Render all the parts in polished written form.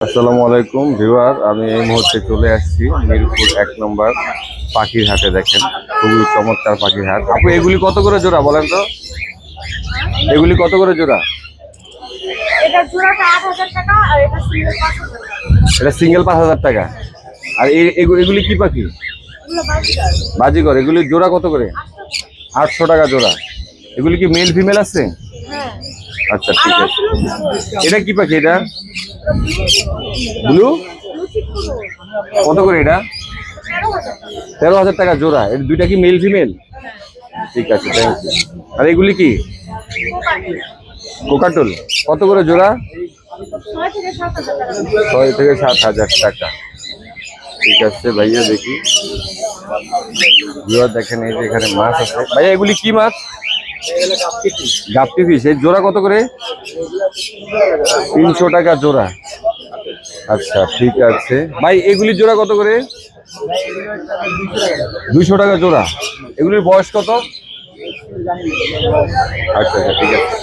আসসালামু আলাইকুম ভিউয়ার, আমি এই মুহূর্তে চলে আসছি মিরপুর 1 নম্বর পাখির হাটে। দেখেন খুবই চমৎকার পাখির হাট। আপু এগুলি কত করে জোড়া বলেন তো? এগুলি কত করে জোড়া? এটা জোড়াটা ৮,০০০ টাকা আর এটা সিঙ্গেল ৫,০০০ টাকা। এটা সিঙ্গেল 5,000 টাকা। আর এগুলি কি পাখি? এগুলো বাজিকার। বাজিকর। এগুলি জোড়া কত করে? 800 টাকা জোড়া। এগুলি কি মেল ফিমেল আছে? হ্যাঁ। আচ্ছা আর ঠিক আছে। আসলে এটা কি পাখি? এটা ব্লু। লুচি পুরো কত করে এটা? ১৩,০০০ টাকা। 13,000 টাকা জোড়া। এর দুইটা কি মেল ফিমেল? ঠিক আছে, থ্যাংক ইউ। আর এগুলি কি? কোকাটুল। কত করে জোড়া? ৬ থেকে ৭,০০০ টাকা। 6 থেকে 7,000 টাকা। ঠিক আছে ভাইয়া, দেখি দেখেন এই যে এখানে মাছ আছে। ভাইয়া এগুলি কি মাছ? গাপ্পি ফিশ। এই জোড়া কত করে? 300 টাকা জোড়া। আচ্ছা ঠিক আছে ভাই, এগুলি জোড়া কত করে? 200 টাকা জোড়া। এগুলির বয়স কত? আচ্ছা আচ্ছা ঠিক আছে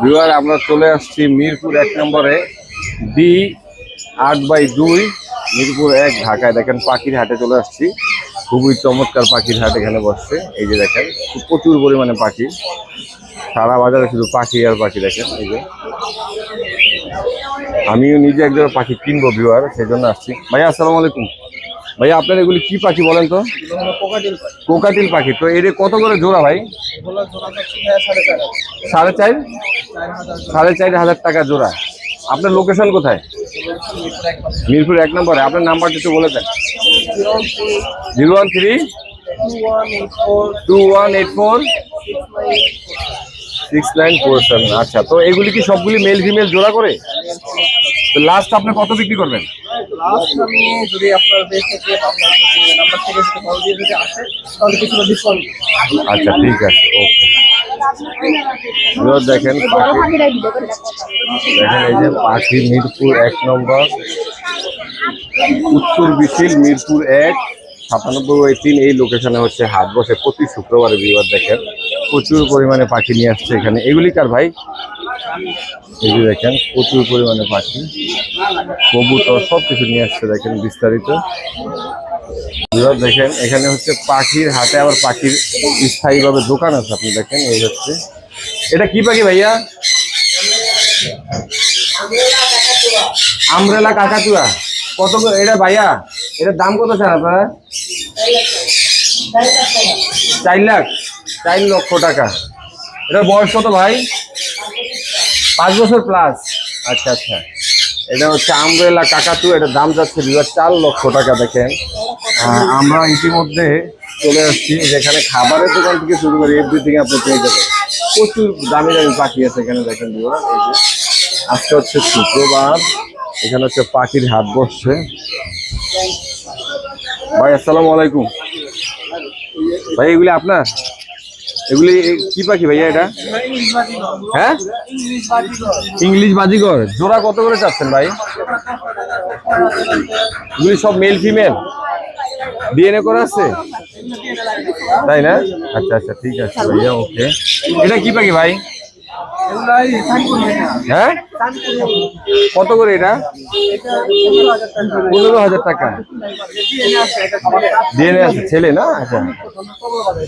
ভিউয়ার, আমরা চলে আসছি মিরপুর 1 নম্বরে D8/2 মিরপুর 1 ঢাকায়। দেখেন পাখির হাটে চলে আসছি। খুবই চমৎকার পাখির হাট এখানে বসছে। এই যে দেখেন প্রচুর পরিমাণে পাখি, সারা বাজারে শুধু পাখি আর পাখি। দেখেন এই যে, আমিও নিজে একজন পাখি কিনবো ভিউয়ার, সেই জন্য আসছি। ভাইয়া আসসালামু আলাইকুম। ভাইয়া আপনার এগুলি কি পাখি বলেন তো? কোকাটিল পাখি। তো এর কত করে জোড়া ভাই? 4,500 টাকা জোড়া। আপনার লোকেশন কোথায়? মিরপুর 1 নম্বরে। আপনার নাম্বারটা একটু বলে দেন। 013-2184-6947। আচ্ছা, তো এগুলি কি সবগুলি মেল ফিমেল জোড়া করে? তো লাস্ট আপনি কত বিক্রি করবেন? লাস্ট আমি যদি আপনার পেজ থেকে আপনার নাম্বার থেকে যদি কল দিয়ে যদি আসে তাহলে কিছুটা ডিসকাউন্ট। আচ্ছা ঠিক আছে, ওকে। দেখেন পাখি, দেখেন এই যে পাখি মিরপুর 1 নম্বর, উত্তর বিশিল মিরপুর 1 97/3 এই লোকেশনে হচ্ছে হাট বসে প্রতি শুক্রবারে। ভিউয়ার দেখেন প্রচুর পরিমাণে পাখি নিয়ে আসছে এখানে। এগুলি কার ভাই? এই যে দেখেন প্রচুর পরিমাণে পাখি, কবুতর সবকিছু নিয়ে আসছে। দেখেন বিস্তারিত। দেখেন এখানে হচ্ছে পাখির হাটে আবার পাখির স্থায়ীভাবে দোকান আছে। আপনি দেখেন এই হচ্ছে, এটা কি পাখি ভাইয়া? আমব্রেলা কাকাতুয়া। কত করে এটা ভাইয়া? এটার দাম কত স্যার আপনারা? 4 লক্ষ টাকা। এটার বয়স কত ভাই? 5 বছর প্লাস। আচ্ছা আচ্ছা, এটা হচ্ছে আমব্রেলা কাকাতুয়া। এটার দাম যাচ্ছে 4 লক্ষ টাকা। দেখেন আমরা ইতিমধ্যে চলে আসছি যেখানে খাবারের দোকান থেকে শুরু করে এভরিথিং আপনি পেয়ে যাবেন। প্রচুর দামি দামি পাখি আছে এখানে। দেখেন এই যে আজকে হচ্ছে শুক্রবার, এখানে হচ্ছে পাখির হাট বসছে। ভাই আসসালামু আলাইকুম। ভাই এগুলি আপনার? এগুলি কি পাখি ভাইয়া এটা? হ্যাঁ, ইংলিশ বাজিগর। জোড়া কত করে চাচ্ছেন ভাই? এগুলি সব মেল ফিমেল ডিএনএ করা আছে, তাই না? আচ্ছা আচ্ছা ঠিক আছে ভাইয়া, ওকে। এটা কি পাখি ভাই? হ্যাঁ, কত করে এটা? 15,000 টাকা। ডিএনএ আছে, ছেলে না? আচ্ছা।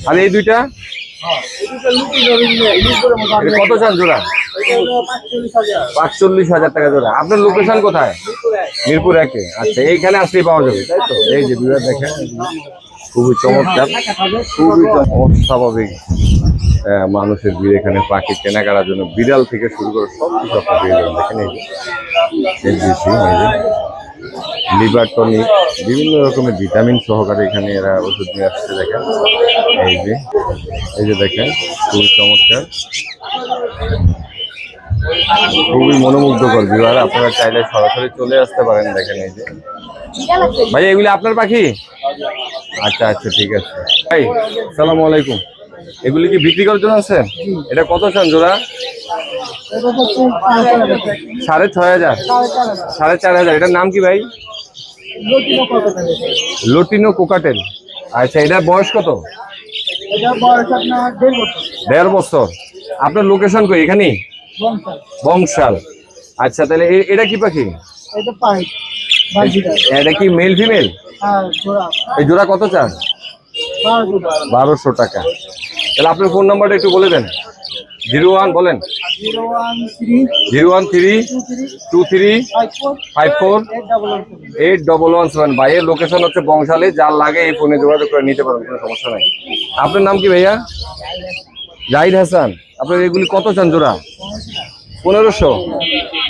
আর এই দুইটা কত চান জোড়া? 45,000 টাকা জোড়া। আপনার লোকেশন কোথায়? মিরপুর 1। আচ্ছা, এইখানে আসলেই পাওয়া যাবে, তাই তো? এই যে বিরাট দেখেন খুবই চমৎকার, খুবই অস্বাভাবিক মানুষের ভিড় এখানে পাখি কেনাকাটার জন্য। বিড়াল থেকে শুরু করে সব কিছু আপনি পেয়ে যাবেন। দেখেন এই যে লিভার টনিক, বিভিন্ন রকমের ভিটামিন সহকারে এখানে এরা ওষুধ নিয়ে আসছে। দেখেন এই যে দেখেন খুবই চমৎকার, খুবই মনোমুগ্ধকর ভিউয়ার। আপনারা চাইলে সরাসরি চলে আসতে পারেন। দেখেন এই যে ভাই, এগুলি আপনার পাখি? আচ্ছা আচ্ছা ঠিক আছে ভাই, আসসালামু আলাইকুম। এগুলি কি বিক্রি করার জন্য আছে? এটা কত চান জোড়া? 6,500। 4,500। এটার নাম কি ভাই? লটিনো কোকাটেল। আচ্ছা, এটার বয়স কত? 1.5 বছর। আপনার লোকেশন কই? এখানেই বংশাল। আচ্ছা, তাহলে এটা কি পাখি? এটা পাই বাজিটা। এটা কি মেল ফিমেল? হ্যাঁ জোড়া এই জোড়া কত চান? 1200 টাকা। তাহলে আপনার ফোন নাম্বারটা একটু বলে দেন। 01 বলেন। 013 23 54 8117। ভাইয়ের লোকেশন হচ্ছে বংশালে, যার লাগে এই ফোনে যোগাযোগ করে নিতে পারেন, কোনো সমস্যা নাই। আপনার নাম কি ভাইয়া? জাহিদ হাসান। আপনার এগুলি কত চান জোড়া? 1500।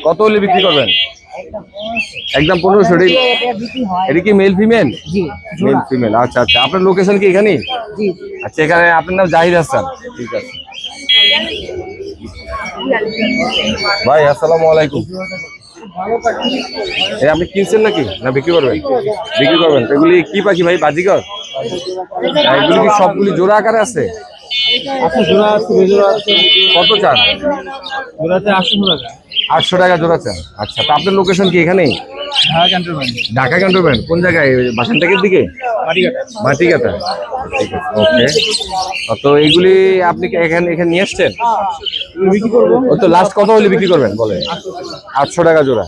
কত হলে বিক্রি করবেন? একদম 1500। এটা কি মেল ফিমেল? Male female. আচ্ছা আচ্ছা, আপনার লোকেশন কি এখানেই? আচ্ছা, এখানে আপনার নাম জাহিদ হাসান। ঠিক আছে ভাই, আসসালামু আলাইকুম। এই আপনি কিনছেন নাকি না বিক্রি করবেন? বিক্রি করবেন। এগুলি কি পাখি ভাই? বাজিকর? এগুলি কি সবগুলি জোড়া আকারে আছে? কত চান? 800 টাকা জোড়া চান। আচ্ছা, তো আপনার লোকেশন কি এখানেই? ঢাকা ক্যান্টনমেন্ট। কোন জায়গায়? বাসানটাকের দিকে? মাটিকাটা। ঠিক আছে, ওকে। তো এইগুলি আপনি কি এখানে নিয়ে আসছেন? ও তো লাস্ট কত হলে বিক্রি করবেন বলে? 800 টাকা জোড়া।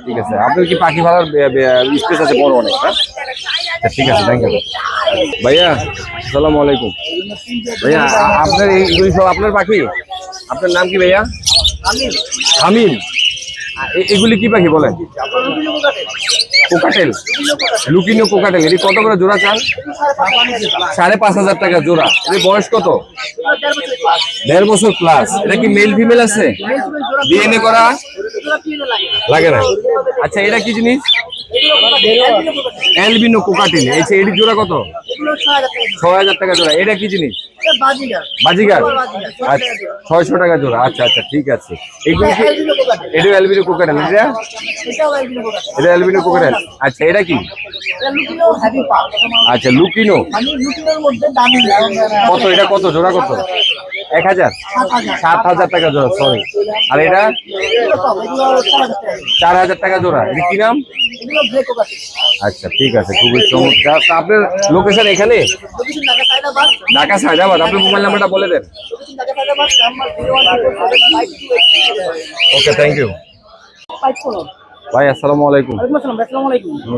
ঠিক আছে, আপনার কি পাখি ভাড়ার স্পেস আছে বড় অনেক? হ্যাঁ, ঠিক আছে, থ্যাংক ইউ ভাইয়া। আসসালামু আলাইকুম ভাইয়া। আপনার এইগুলি সব আপনার পাখি? আপনার নাম কি ভাইয়া? হামিম। এগুলি কি পাখি বলেন? Cockatiel, lutino cockatiel. এটি কত করে জোড়া চান? 5500 টাকা জোড়া। এর বয়স কত? 1.5 বছর প্লাস। এটা কি মেল ফিমেল আছে? ডিএনএ করা লাগে না? আচ্ছা, এটা কি জিনিস? Albino cockatiel. আচ্ছা, এটি জোড়া কত? 6000 টাকা জোড়া। এটা কি জিনিস? বাজিগার। আচ্ছা, 600 টাকা জোড়া। আচ্ছা আচ্ছা, ঠিক আছে। এইগুলো কি? এটা অ্যালবিনো কোকাটেল। এটা অ্যালবিনো কোকাটেল। আচ্ছা, এটা কি? আচ্ছা, লুকিনো। কত এটা? কত জোড়া? কত? 1000? 7000 টাকা জোড়া, সরি। আর এটা 4000 টাকা জোড়া। এটা কি নাম? আচ্ছা, ঠিক আছে, খুবই চমৎকার। আপনার লোকেশন এখানে ঢাকা সায়দাবাদ। আপনার মোবাইল নাম্বারটা বলে দেন। ওকে, থ্যাংক ইউ ভাই। আসসালামু আলাইকুম।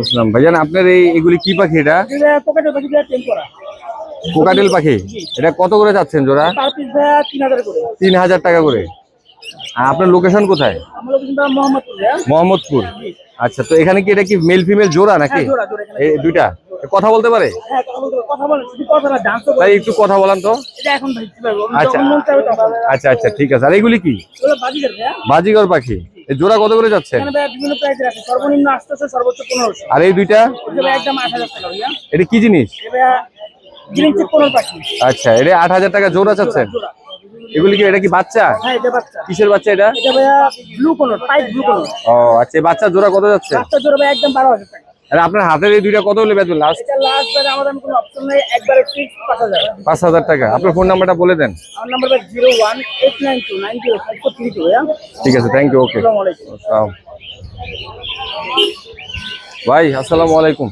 আসসালাম ভাইজান। আপনার এগুলি কি পাখি? এটা কোকাটেল পাখি। এটা কত করে যাচ্ছেন জোড়া? 3000 টাকা করে। আপনার লোকেশন কোথায়? মোহাম্মদপুর। আচ্ছা, তো এখানে কি এটা কি মেল ফিমেল জোড়া নাকি? এই দুইটা কথা বলতে পারে? তাই একটু কথা বলান তো। আচ্ছা আচ্ছা আচ্ছা, ঠিক আছে। আর এগুলি কি? বাজিগর পাখি। এই জোড়া কত করে যাচ্ছে? আর এই দুইটা? এটা কি জিনিস? আচ্ছা, এটা 8000 টাকা জোড়া চাচ্ছেন? এগুলি কি? এটা কি বাচ্চা? কিসের বাচ্চা এটা? ও আচ্ছা, বাচ্চা জোড়া কত যাচ্ছে? আর আপনার হাতের এই দুইটা কত হলে বেচবেন লাস্ট? 5000 টাকা। আপনার ফোন নাম্বারটা বলে দেন। ঠিক আছে, থ্যাংক ইউ। ওকে ভাই, আসসালামু আলাইকুম।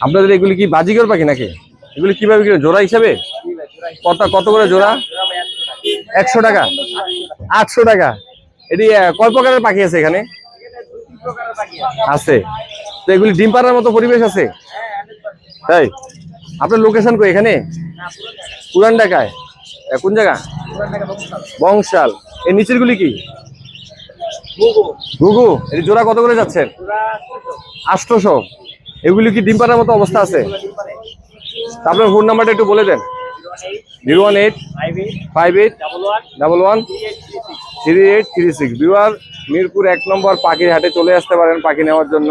আপনাদের এগুলি কি বাজিগর পাখি নাকি? এগুলি কিভাবে কি জোড়া হিসাবে? কত করে জোড়া? 100 টাকা? 800 টাকা? এটি কয় প্রকারের পাখি আছে এখানে? আছে। তো এগুলি ডিম পাড়ার মতো পরিবেশ আছে? তাই? আপনার লোকেশন কই? এখানে পুরান ঢাকায়? কোন জায়গা? বংশাল। এই নিচের গুলি কি? ঘুঘু। এটি জোড়া কত করে যাচ্ছেন? 800। এগুলি কি ডিম পাড়ার মতো অবস্থা আছে? আপনার ফোন নাম্বারটা একটু বলে দেন। 01858113836। ভিউয়ার, মিরপুর 1 নম্বর পাখির হাটে চলে আসতে পারেন পাখি নেওয়ার জন্য।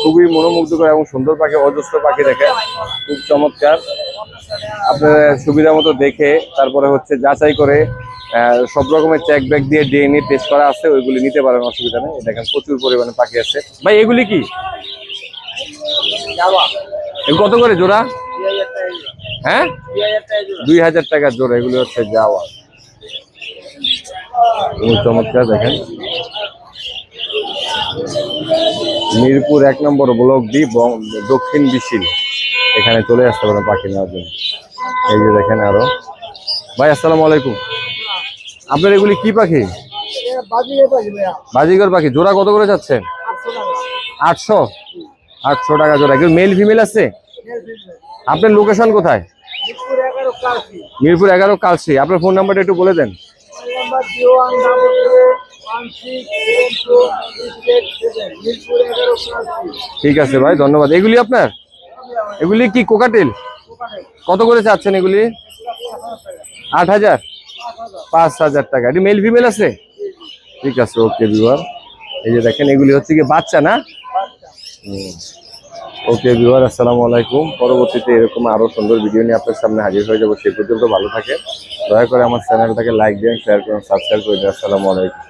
খুবই মনোমুগ্ধকর এবং সুন্দর পাখি, অজস্র পাখি দেখে খুব চমৎকার। আপনার সুবিধা মতো দেখে তারপরে হচ্ছে যাচাই করে সব রকমের চেক ব্যাক দিয়ে ডিএনএ টেস্ট করা আছে, ওইগুলি নিতে পারেন, অসুবিধা নেই। দেখেন প্রচুর পরিমাণে পাখি আছে ভাই। এগুলি কি? কত করে জোড়া? হ্যাঁ, 2000 টাকা জোড়া। এগুলি হচ্ছে যাওয়া। চমৎকার দেখেন। মিরপুর 1 নম্বর ব্লক ডি, দক্ষিণ বিশিল। এখানে চলে আসতে পারেন পাখি নেওয়ার জন্য। এই যে দেখেন আরো। ভাই, আসসালামু আলাইকুম। আপনার এগুলি কি পাখি? বাজিগর পাখি জোড়া কত করে যাচ্ছেন? 800 800 টাকা জোড়া। মেল ফিমেল আছে? আপনার লোকেশন কোথায়? মিরপুর 11 কালসি। আপনার ফোন নাম্বারটা একটু বলে দেন। ঠিক আছে ভাই, ধন্যবাদ। এগুলি আপনার? এগুলি কি কোকাটেল? কত করে চাচ্ছেন এগুলি? 8000 5000 টাকা। এটি মেল ফিমেল আছে? ঠিক আছে, ওকে ভিউয়ার। এই যে দেখেন এগুলি হচ্ছে কি বাচ্চা না? ওকে ভিউয়ার, আসসালামু আলাইকুম। পরবর্তীতে এরকম আরো সুন্দর ভিডিও নিয়ে আপনার সামনে হাজির হয়ে যাবো। সে পর্যন্ত ভালো থাকেন। দয়া করে আমার চ্যানেলটাকে লাইক দিন, শেয়ার করুন, সাবস্ক্রাইব করে দিন। আসসালামু আলাইকুম।